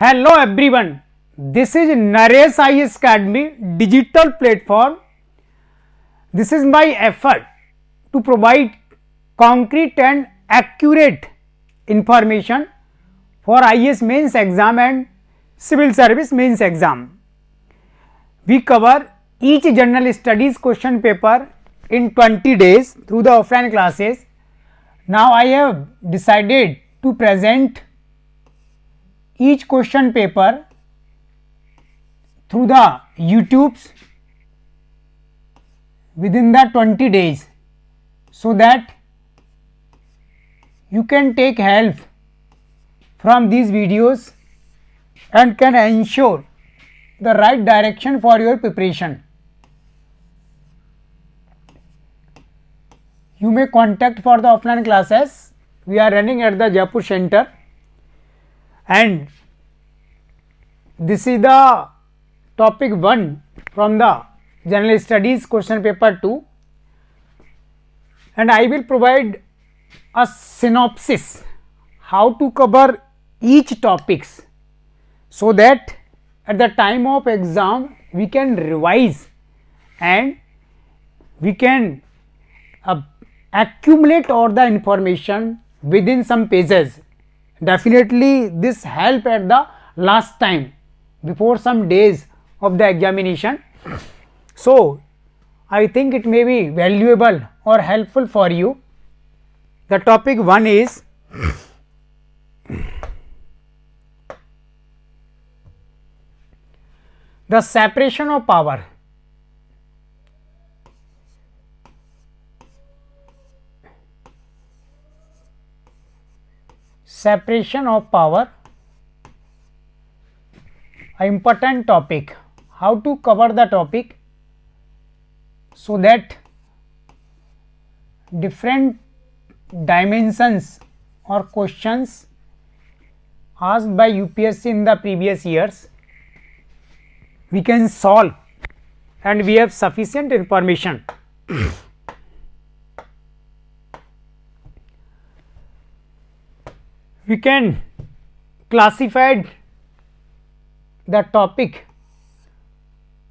Hello everyone, this is Naresh IAS Academy digital platform. This is my effort to provide concrete and accurate information for IAS Mains exam and Civil Service Mains exam. We cover each general studies question paper in 20 days through the offline classes. Now I have decided to present each question paper through the YouTubes within the 20 days, so that you can take help from these videos and can ensure the right direction for your preparation. You may contact for the offline classes. We are running at the Jaipur center, and this is the topic 1 from the general studies question paper 2, and I will provide a synopsis how to cover each topics, so that at the time of exam we can revise and we can accumulate all the information within some pages. Definitely this help at the last time before some days of the examination. So I think it may be valuable or helpful for you. The topic 1 is the separation of power. Separation of power, an important topic. How to cover the topic so that different dimensions or questions asked by UPSC in the previous years we can solve, and we have sufficient information. We can classify the topic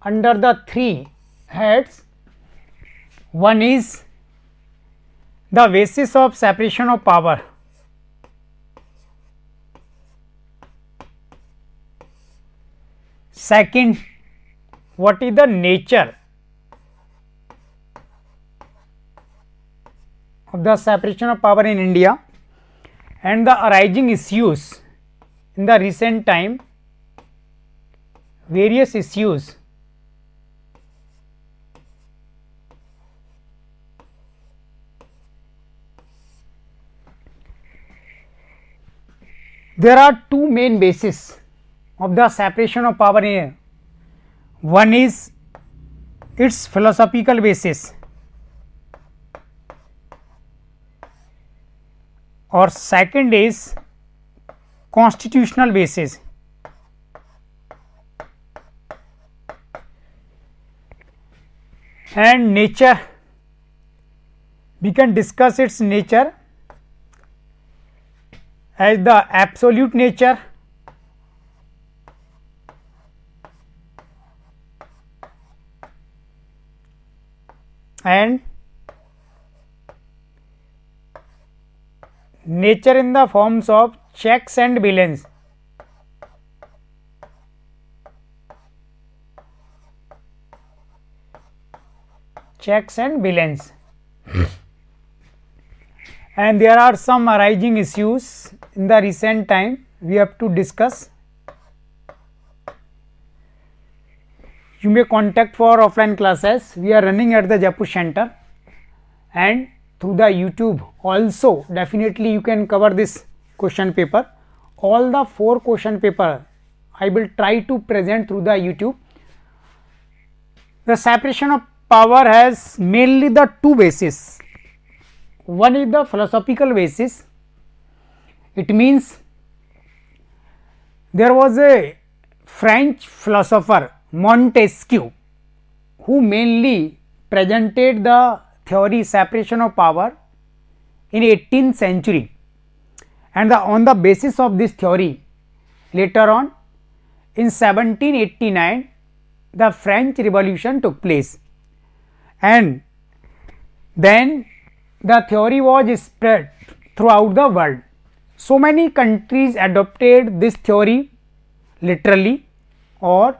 under the 3 heads. One is the basis of separation of power. Second, what is the nature of the separation of power in India and the arising issues in the recent time, various issues. There are 2 main bases of the separation of power here. One is its philosophical basis, or second is constitutional basis. And nature, we can discuss its nature as the absolute nature, and nature in the forms of checks and balance. Checks and balance. And there are some arising issues in the recent time we have to discuss. You may contact for offline classes. We are running at the Jaipur center, and through the YouTube also definitely you can cover this question paper. All the 4 question paper I will try to present through the YouTube. The separation of power has mainly the 2 bases. One is the philosophical basis. It means there was a French philosopher Montesquieu who mainly presented the theory separation of power in 18th century, and on the basis of this theory later on in 1789 the French Revolution took place, and then the theory was spread throughout the world. So many countries adopted this theory literally or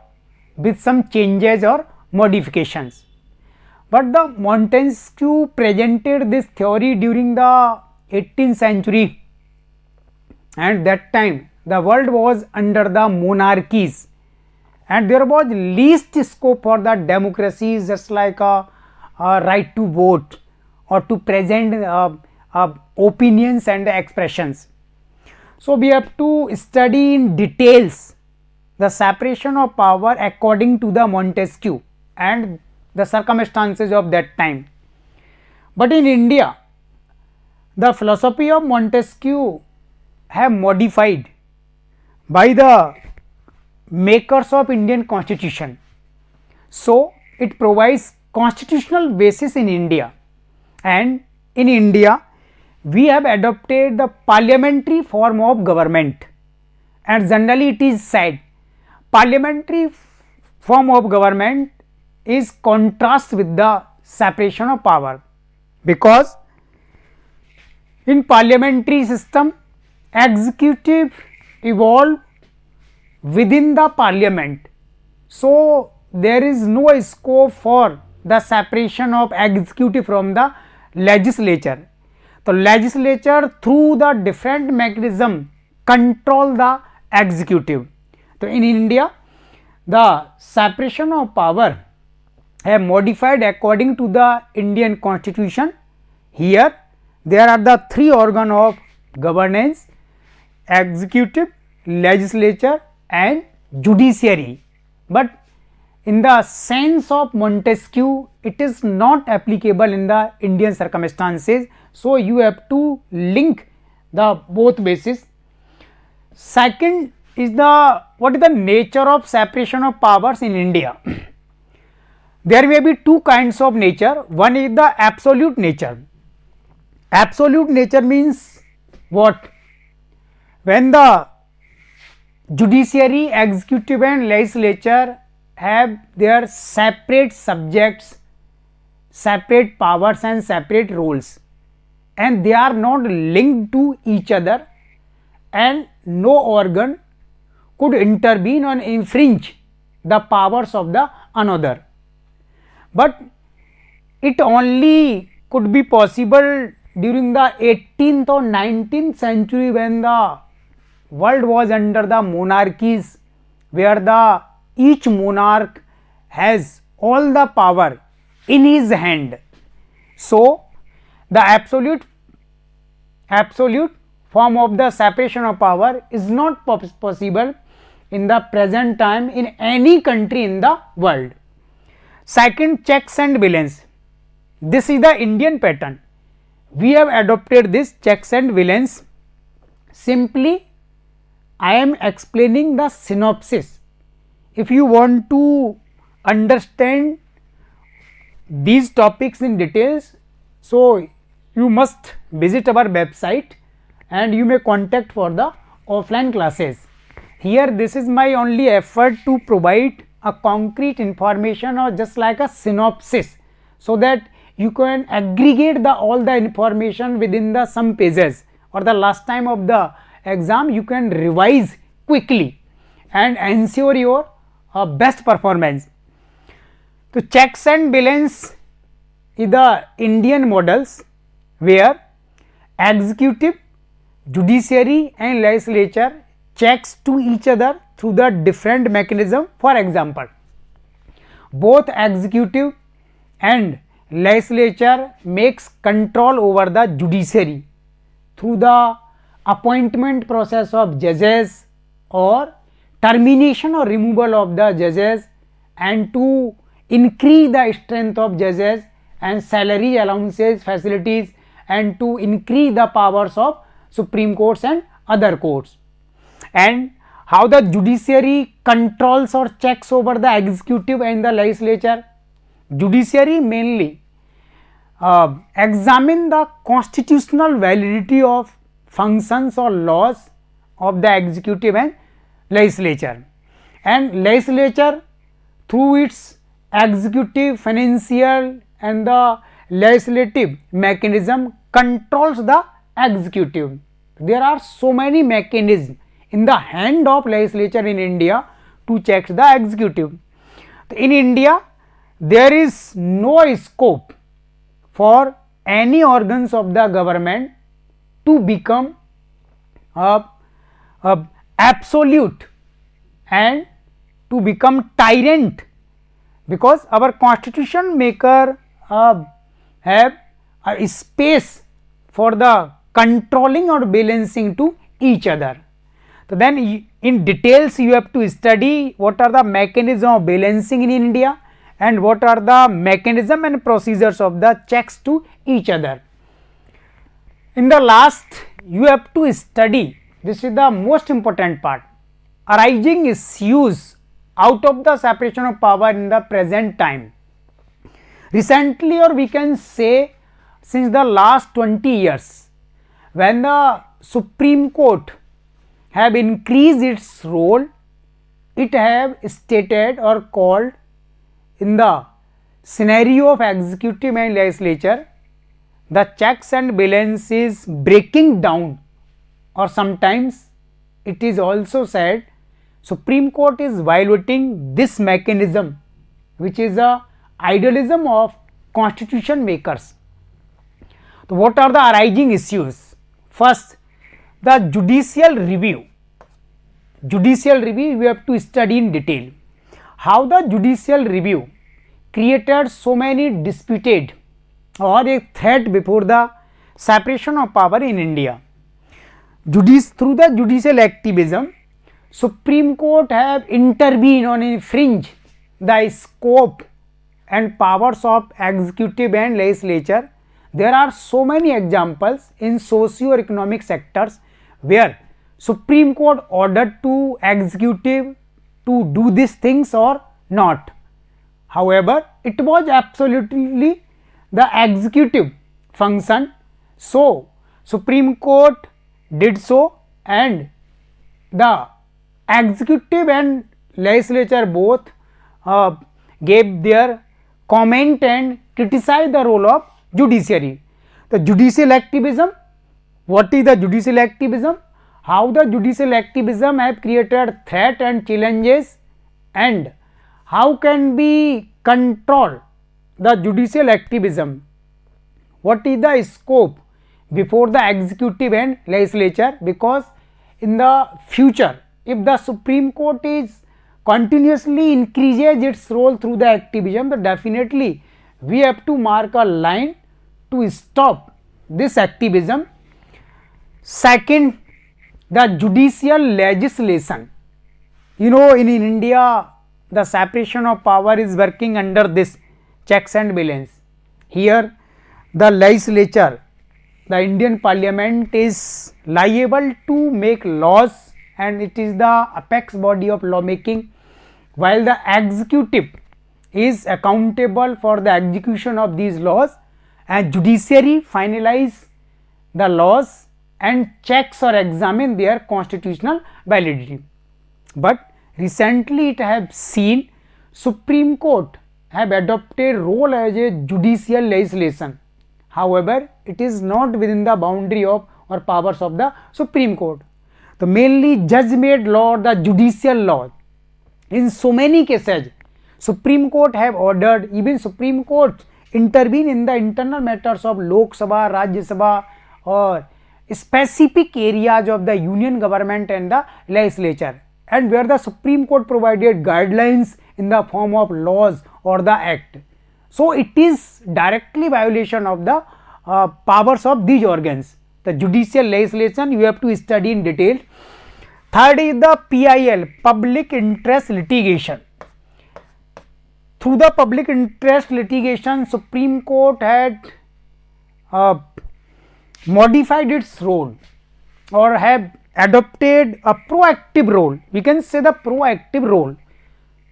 with some changes or modifications. But the Montesquieu presented this theory during the 18th century, and that time the world was under the monarchies and there was least scope for the democracies, just like a right to vote or to present opinions and expressions. So, we have to study in details the separation of power according to the Montesquieu and the circumstances of that time. But in India, the philosophy of Montesquieu have modified by the makers of Indian Constitution. So, it provides constitutional basis in India, and in India we have adopted the parliamentary form of government, and generally it is said parliamentary form of government is contrast with the separation of power, because in parliamentary system executive evolve within the parliament. So, there is no scope for the separation of executive from the legislature. So, legislature through the different mechanism control the executive. So, in India the separation of power have modified according to the Indian Constitution. Here there are the three organ of governance: executive, legislature and judiciary. But in the sense of Montesquieu, it is not applicable in the Indian circumstances. So, you have to link the both basis. Second is the what is the nature of separation of powers in India. There may be two kinds of nature. One is the absolute nature. Absolute nature means what? When the judiciary, executive and legislature have their separate subjects, separate powers and separate roles, and they are not linked to each other, and no organ could intervene or infringe the powers of the another. But it only could be possible during the 18th or 19th century, when the world was under the monarchies, where the each monarch has all the power in his hand. So, the absolute form of the separation of power is not possible in the present time in any country in the world. Second, checks and balance. This is the Indian pattern. We have adopted this checks and balance. Simply I am explaining the synopsis. If you want to understand these topics in details, so you must visit our website and you may contact for the offline classes. Here this is my only effort to provide a concrete information or just like a synopsis, so that you can aggregate the all the information within the some pages, or the last time of the exam you can revise quickly and ensure your best performance. So, checks and balance is the Indian models where executive, judiciary and legislature checks to each other through the different mechanism. For example, both executive and legislature makes control over the judiciary through the appointment process of judges or termination or removal of the judges, and to increase the strength of judges and salary allowances facilities, and to increase the powers of Supreme Courts and other courts. And how the judiciary controls or checks over the executive and the legislature. Judiciary mainly examine the constitutional validity of functions or laws of the executive and legislature, and legislature through its executive, financial and the legislative mechanism controls the executive. There are so many mechanisms in the hand of legislature in India to check the executive. In India, there is no scope for any organs of the government to become a absolute and to become tyrant, because our constitution maker have a space for the controlling or balancing to each other. So then in details you have to study what are the mechanism of balancing in India and what are the mechanism and procedures of the checks to each other. In the last you have to study, this is the most important part, arising issues out of the separation of power in the present time. Recently, or we can say since the last 20 years, when the Supreme Court have increased its role, it have stated or called in the scenario of executive and legislature, the checks and balances breaking down, or sometimes it is also said Supreme Court is violating this mechanism, which is a idealism of constitution makers. So what are the arising issues? First, the judicial review. Judicial review we have to study in detail. How the judicial review created so many disputed or a threat before the separation of power in India. Through the judicial activism, Supreme Court have intervened on infringe the scope and powers of executive and legislature. There are so many examples in socio-economic sectors where Supreme Court ordered to executive to do these things or not. However, it was absolutely the executive function, so Supreme Court did so, and the executive and legislature both gave their comment and criticized the role of judiciary. The judicial activism, what is the judicial activism? How the judicial activism have created threat and challenges, and how can we control the judicial activism? What is the scope before the executive and legislature? Because in the future, if the Supreme Court is continuously increases its role through the activism, then definitely we have to mark a line to stop this activism. Second, the judicial legislation. You know, in India the separation of power is working under this checks and balance. Here the legislature, the Indian Parliament is liable to make laws and it is the apex body of lawmaking, while the executive is accountable for the execution of these laws, and judiciary finalize the laws and checks or examine their constitutional validity. But recently it have seen Supreme Court have adopted role as a judicial legislation. However, it is not within the boundary of or powers of the Supreme Court. The mainly judge made law, the judicial law. In so many cases, Supreme Court have ordered, even Supreme Court intervene in the internal matters of Lok Sabha, Rajya Sabha or specific areas of the union government and the legislature, and where the Supreme Court provided guidelines in the form of laws or the act. So it is directly violation of the powers of these organs. The judicial legislation you have to study in detail. Third is the PIL, public interest litigation. Through the public interest litigation, Supreme Court had modified its role or have adopted a proactive role. We can say the proactive role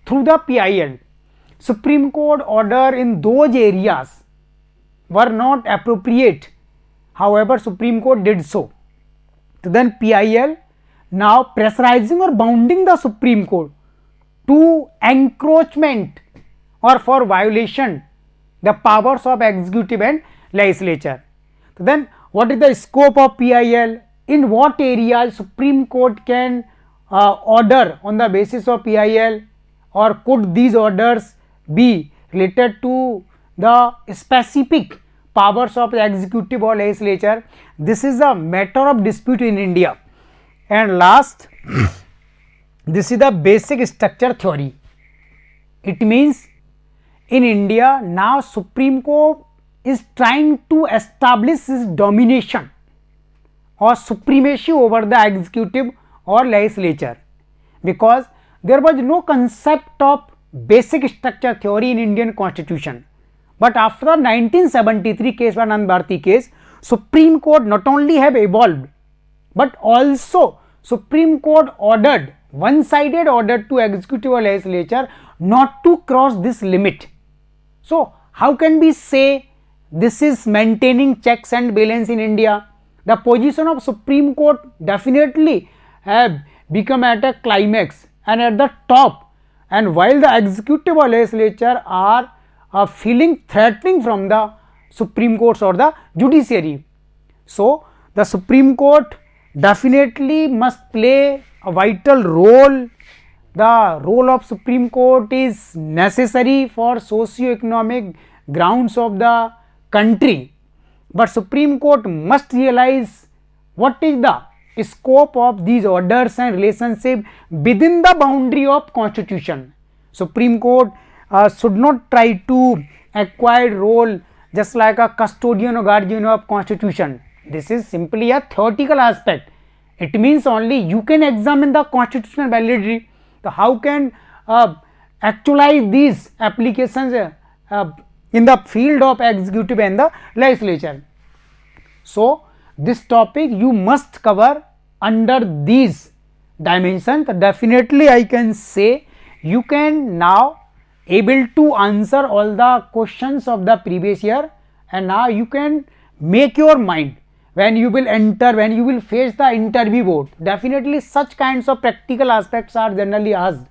through the PIL. Supreme Court order in those areas were not appropriate. However, Supreme Court did so. So then PIL now pressurizing or bounding the Supreme Court to encroachment or for violation the powers of executive and legislature. So then what is the scope of PIL? In what areas Supreme Court can order on the basis of PIL, or could these orders be related to the specific powers of the executive or legislature? This is a matter of dispute in India. And last, this is the basic structure theory. It means in India now Supreme Court is trying to establish its domination or supremacy over the executive or legislature, because there was no concept of basic structure theory in Indian constitution. But after the 1973 case, Anand Bharti case, Supreme Court not only have evolved, but also Supreme Court ordered, one-sided ordered to executive or legislature not to cross this limit. So how can we say this is maintaining checks and balance in India? The position of Supreme Court definitely have become at a climax and at the top, and while the executive or legislature are feeling threatening from the Supreme Courts or the judiciary. So the Supreme Court definitely must play a vital role. The role of Supreme Court is necessary for socio-economic grounds of the country, but Supreme Court must realize what is the scope of these orders and relationship within the boundary of constitution. Supreme Court should not try to acquire role just like a custodian or guardian of constitution. This is simply a theoretical aspect. It means only you can examine the constitutional validity. So how can actualize these applications in the field of executive and the legislature? So this topic you must cover under these dimensions. Definitely I can say you can now able to answer all the questions of the previous year, and now you can make your mind when you will enter, when you will face the interview board. Definitely such kinds of practical aspects are generally asked.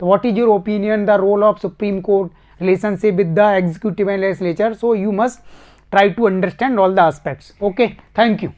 So what is your opinion, the role of Supreme Court, relationship with the executive and legislature? So you must try to understand all the aspects. Okay, thank you.